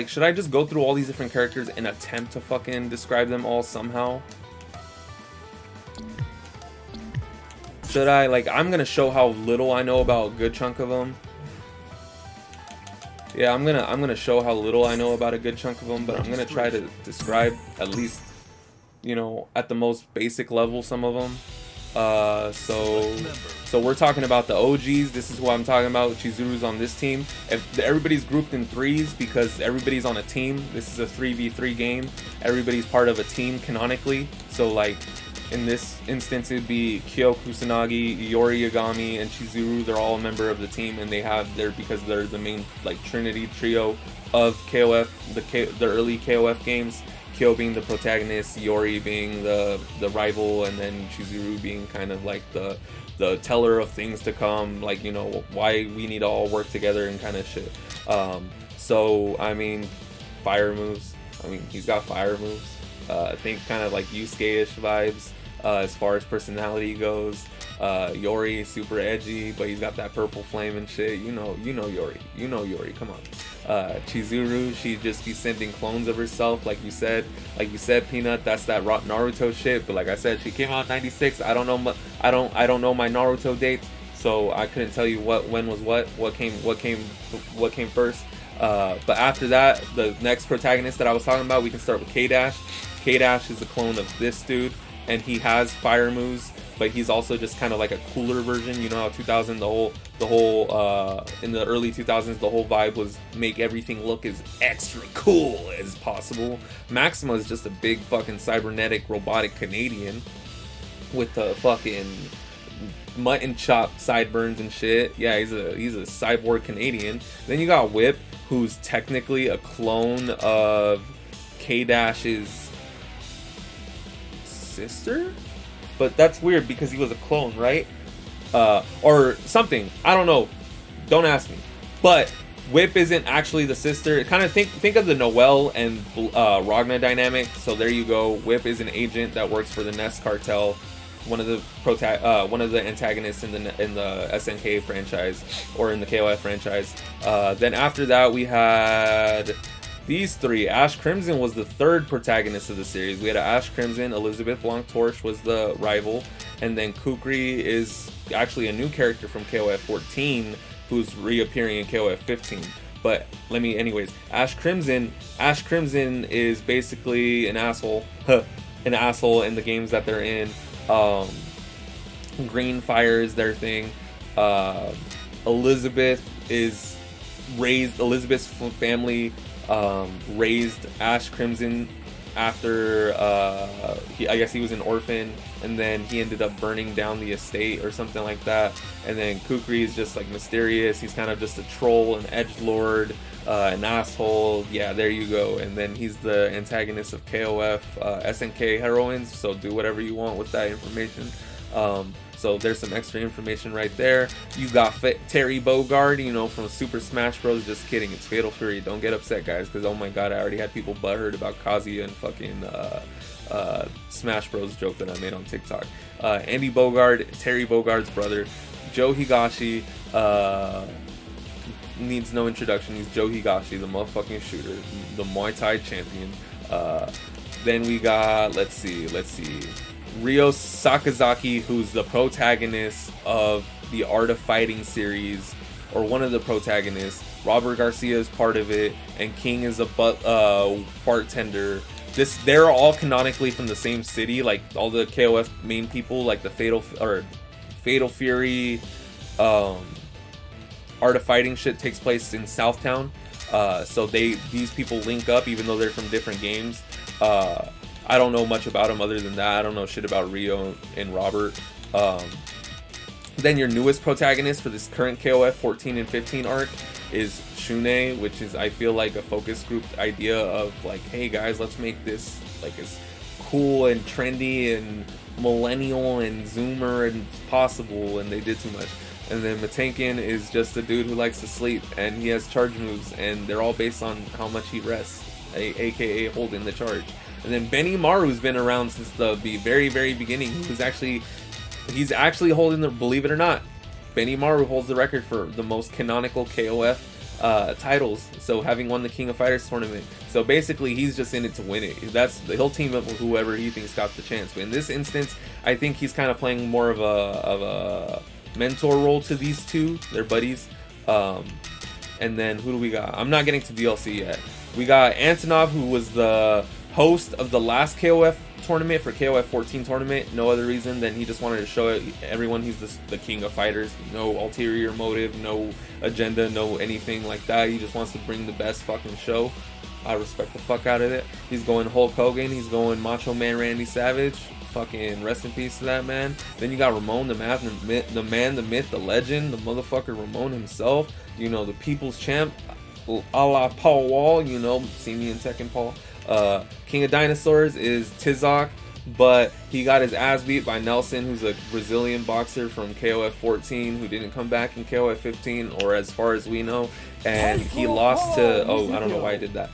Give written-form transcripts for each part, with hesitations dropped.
Like, should I just go through all these different characters and attempt to fucking describe them all somehow? Should I? Like, I'm gonna show how little I know about a good chunk of them. Yeah, I'm gonna show how little I know about a good chunk of them, but I'm gonna try to describe at least, you know, at the most basic level some of them. So we're talking about the OGs. This is who I'm talking about. Chizuru's on this team. If everybody's grouped in threes because everybody's on a team. This is a 3v3 game. Everybody's part of a team canonically. So like in this instance, it'd be Kyo Kusanagi, Yori Yagami, and Chizuru. They're all a member of the team, and they have because they're the main like Trinity trio of KOF, the early KOF games. Kyo being the protagonist, Yori being the rival, and then Chizuru being kind of like the teller of things to come, like, you know, why we need to all work together and kind of shit. So I mean, fire moves. I mean, he's got fire moves. I think kind of like Yusuke-ish vibes as far as personality goes. Yori super edgy, but he's got that purple flame and shit. You know Yori. Come on. Chizuru, she'd just be sending clones of herself, like you said, Peanut. That's that Naruto shit. But like I said, she came out in '96. I don't know my Naruto dates, so I couldn't tell you when was what came first. But after that, the next protagonist that I was talking about, we can start with K-Dash. K-Dash is a clone of this dude, and he has fire moves, but he's also just kind of like a cooler version. You know how 2000 the whole in the early 2000s the whole vibe was make everything look as extra cool as possible. Maxima is just a big fucking cybernetic robotic Canadian with the fucking mutton chop sideburns and shit. Yeah, he's a cyborg Canadian. Then you got Whip, who's technically a clone of K-Dash's sister, but that's weird because he was a clone, right? Or something. I don't know. Don't ask me. But Whip isn't actually the sister. Kind of think of the Noelle and Ragna dynamic. So there you go. Whip is an agent that works for the Nest cartel, one of the antagonists in the SNK franchise or in the KOF franchise. Then after that we had these three. Ash Crimson was the third protagonist of the series. We had Ash Crimson. Elizabeth Blanc-Torche was the rival, and then Kukri is actually a new character from KOF 14 who's reappearing in KOF 15. But anyways, Ash Crimson is basically an asshole, an asshole in the games that they're in. Green Fire is their thing. Elizabeth's family raised Ash Crimson after I guess he was an orphan, and then he ended up burning down the estate or something like that. And then Kukri is just like mysterious. He's kind of just a troll, an edgelord, an asshole. Yeah, there you go. And then he's the antagonist of KOF SNK heroines, so do whatever you want with that information. So there's some extra information right there. You got Terry Bogard, you know, from Super Smash Bros. Just kidding, it's Fatal Fury. Don't get upset, guys, because oh my god, I already had people butthurt about Kazuya and fucking Smash Bros. Joke that I made on TikTok. Andy Bogard, Terry Bogard's brother. Joe Higashi needs no introduction. He's Joe Higashi, the motherfucking shooter, the Muay Thai champion. Then we got, let's see, Ryo Sakazaki, who's the protagonist of the Art of Fighting series, or one of the protagonists. Robert Garcia is part of it, and King is a bartender. They're all canonically from the same city, like all the KOF main people, like the Fatal Fury, Art of Fighting shit takes place in Southtown. So these people link up even though they're from different games. I don't know much about them other than that. I don't know shit about Ryo and Robert. Then your newest protagonist for this current KOF 14 and 15 arc is Shune, which is, I feel like, a focus group idea of like, hey guys, let's make this like as cool and trendy and millennial and zoomer and possible, and they did too much. And then Matenkin is just a dude who likes to sleep, and he has charge moves, and they're all based on how much he rests, aka holding the charge. And then Bennymaru's been around since the very, very beginning. He's actually holding the, believe it or not, Bennymaru holds the record for the most canonical KOF titles. So having won the King of Fighters tournament, so basically he's just in it to win it. He'll team up with whoever he thinks got the chance. But in this instance, I think he's kind of playing more of a mentor role to these two. They're buddies. And then who do we got? I'm not getting to DLC yet. We got Antonov, who was the host of the last KOF tournament for KOF 14 tournament. No other reason than he just wanted to show everyone he's the king of fighters. No ulterior motive, no agenda, no anything like that. He just wants to bring the best fucking show. I respect the fuck out of it. He's going Hulk Hogan. He's going Macho Man Randy Savage. Fucking rest in peace to that man. Then you got Ramon, the man, the myth, the legend, the motherfucker Ramon himself. You know, the people's champ, a la Paul Wall. You know, see me in Tekken Paul. King of Dinosaurs is Tizok, but he got his ass beat by Nelson, who's a Brazilian boxer from KOF 14 who didn't come back in KOF 15, or as far as we know. And he lost to, I don't know why I did that.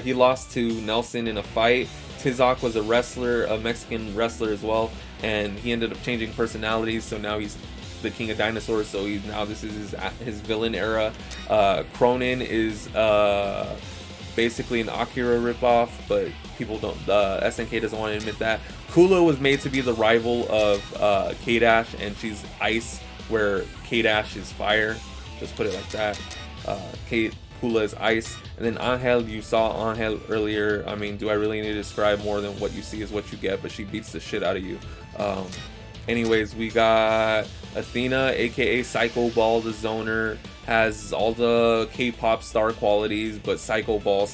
He lost to Nelson in a fight. Tizok was a wrestler, a Mexican wrestler as well, and he ended up changing personalities, so now he's the King of Dinosaurs. So this is his villain era. Cronin is basically an Akira ripoff, but people don't. SNK doesn't want to admit that. Kula was made to be the rival of K-Dash, and she's ice, where K-Dash is fire. Just put it like that. Kula is ice. And then Angel, you saw Angel earlier. I mean, do I really need to describe more than what you see is what you get? But she beats the shit out of you. Anyways, we got Athena, aka Cycleball, the zoner. Has all the K-pop star qualities, but Cycleball.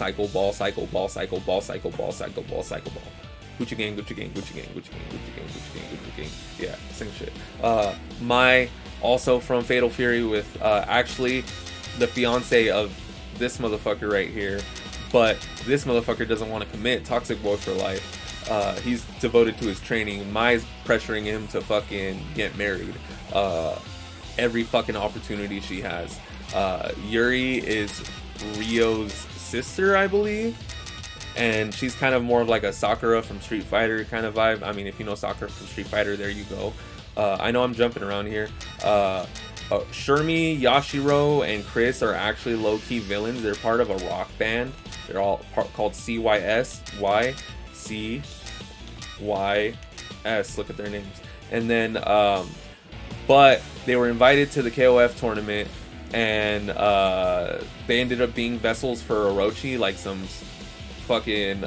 Gucci gang, Gucci gang, Gucci gang, Gucci gang, Gucci gang, Gucci gang, Gucci gang. Yeah, same shit. Mai, also from Fatal Fury, with actually the fiance of this motherfucker right here, but this motherfucker doesn't want to commit. Toxic boy for life. He's devoted to his training. Mai's pressuring him to fucking get married. Every fucking opportunity she has. Yuri is Ryo's sister, I believe, and she's kind of more of like a Sakura from Street Fighter kind of vibe. I mean, if you know Sakura from Street Fighter, there you go. I know I'm jumping around here. Sherman Yoshiro and Chris are actually low-key villains. They're part of a rock band. They're all called CYS. Look at their names. And then, but they were invited to the KOF tournament, and they ended up being vessels for Orochi, like some fucking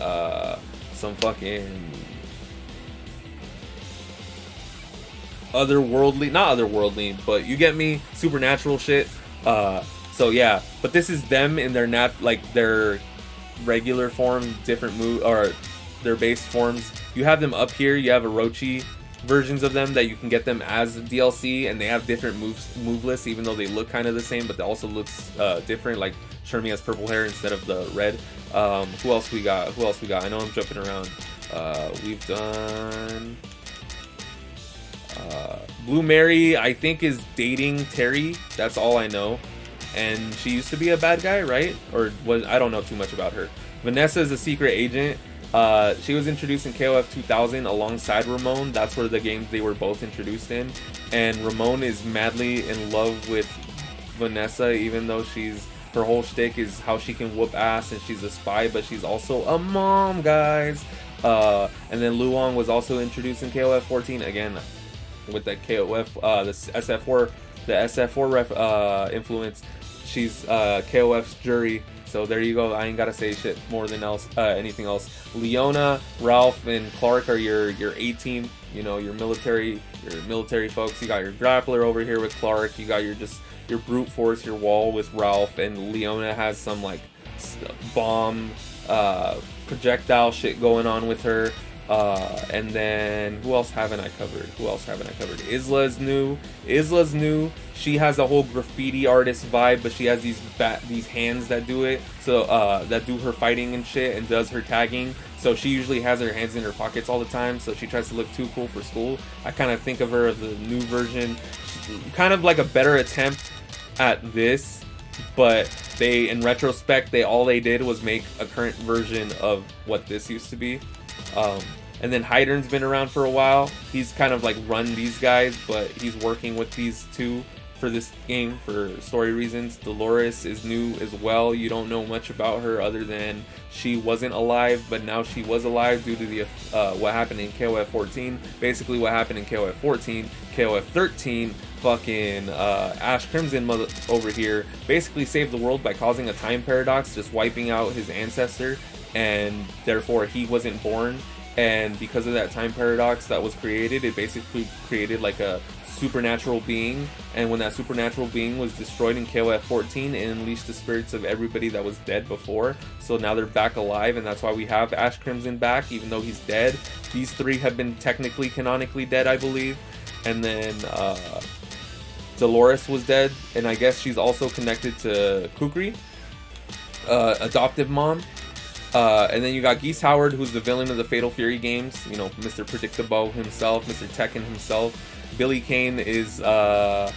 otherworldly, not otherworldly, but you get me, supernatural shit. So yeah, but this is them in their their regular form, different move, or their base forms. You have them up here. You have Orochi versions of them that you can get them as a DLC, and they have different move lists, even though they look kind of the same, but they also looks different. Like Shermie has purple hair instead of the red. Who else we got? I know I'm jumping around. We've done Blue Mary, I think, is dating Terry. That's all I know. And she used to be a bad guy, right? Or I don't know too much about her. Vanessa is a secret agent. She was introduced in KOF 2000 alongside Ramon. That's where the games they were both introduced in. And Ramon is madly in love with Vanessa, even though her whole shtick is how she can whoop ass, and she's a spy, but she's also a mom, guys. And then Luong was also introduced in KOF 14 again, with that KOF, the SF4 ref influence. She's KOF's jury. So there you go. I ain't gotta say shit more than anything else. Leona, Ralph, and Clark are your A team. You know, your military folks. You got your grappler over here with Clark. You got your brute force, your wall with Ralph, and Leona has some like bomb projectile shit going on with her. And then who else haven't I covered? Isla's new. She has a whole graffiti artist vibe, but she has these hands that do it, so that do her fighting and shit, and does her tagging. So she usually has her hands in her pockets all the time, so she tries to look too cool for school. I kind of think of her as the new version, kind of like a better attempt at this, but in retrospect, all they did was make a current version of what this used to be. And then Heiden's been around for a while. He's kind of like run these guys, but he's working with these two for this game for story reasons. Dolores is new as well. You don't know much about her other than she wasn't alive, but now she was alive due to the what happened in KOF 14. Basically, what happened in KOF 14, KOF 13, fucking Ash Crimson over here basically saved the world by causing a time paradox, just wiping out his ancestor, and therefore he wasn't born. And because of that time paradox that was created, it basically created like a supernatural being, and when that supernatural being was destroyed in KOF 14, it unleashed the spirits of everybody that was dead before. So now they're back alive, and that's why we have Ash Crimson back, even though he's dead. These three have been technically canonically dead, I believe. And then Dolores was dead, and I guess she's also connected to Kukri, adoptive mom. And then you got Geese Howard, who's the villain of the Fatal Fury games, you know, Mr. Predictable himself, Mr. Tekken himself. Billy Kane is a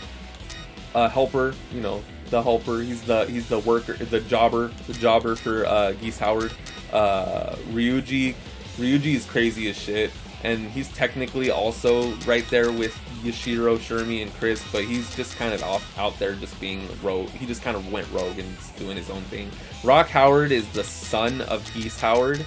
helper, you know, the helper. He's the worker, the jobber for Geese Howard. Ryuji is crazy as shit, and he's technically also right there with Yoshiro, Shermy, and Chris, but he's just kind of out there just being rogue. He just kind of went rogue and doing his own thing. Rock Howard is the son of Geese Howard.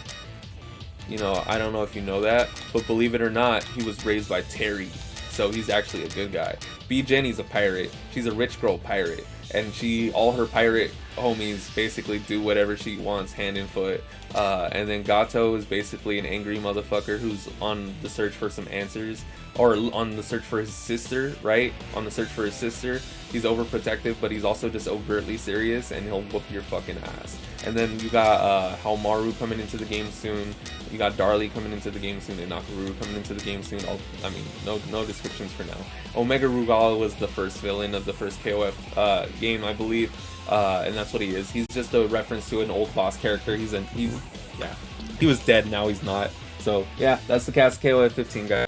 You know, I don't know if you know that, but believe it or not, he was raised by Terry. So he's actually a good guy. B. Jenny's a pirate. She's a rich girl pirate. And all her pirate homies basically do whatever she wants, hand and foot. And then Gato is basically an angry motherfucker who's on the search for some answers. Or on the search for his sister, right? On the search for his sister. He's overprotective, but he's also just overtly serious, and he'll whoop your fucking ass. And then you got Halmaru coming into the game soon. You got Darlie coming into the game soon, and Nakaruru coming into the game soon. I mean, no descriptions for now. Omega Rugal was the first villain of the first KOF game, I believe, and that's what he is. He's just a reference to an old boss character. He was dead, now he's not. So yeah, that's the cast of KOF 15, guys.